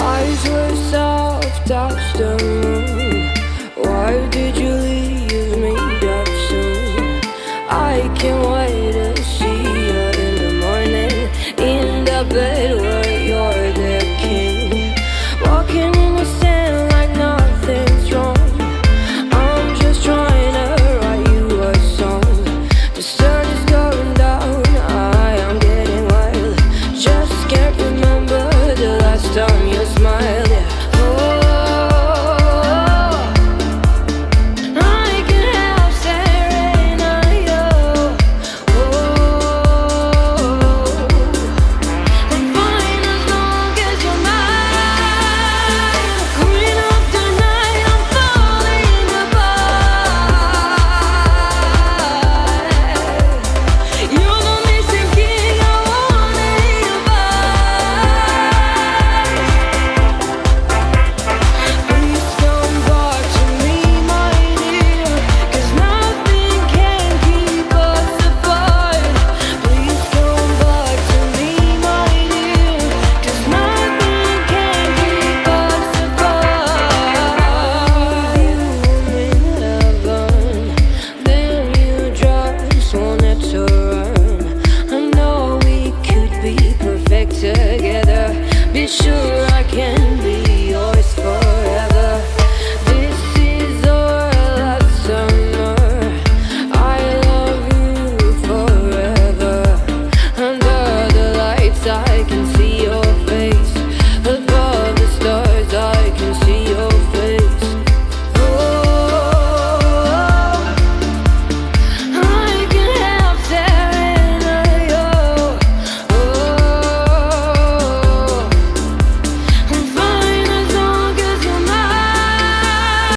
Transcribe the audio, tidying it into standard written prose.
Eyes were soft as the moon. Why did you leave me that soon? I can't wait to see you in the morning, in the bed where you're the king. Walking in the sand like nothing's wrong. I'm just trying to write you a song. The sun is going down, I am getting wild. Just can't remember the last time you smiled. Yeah. Together, be sure I can be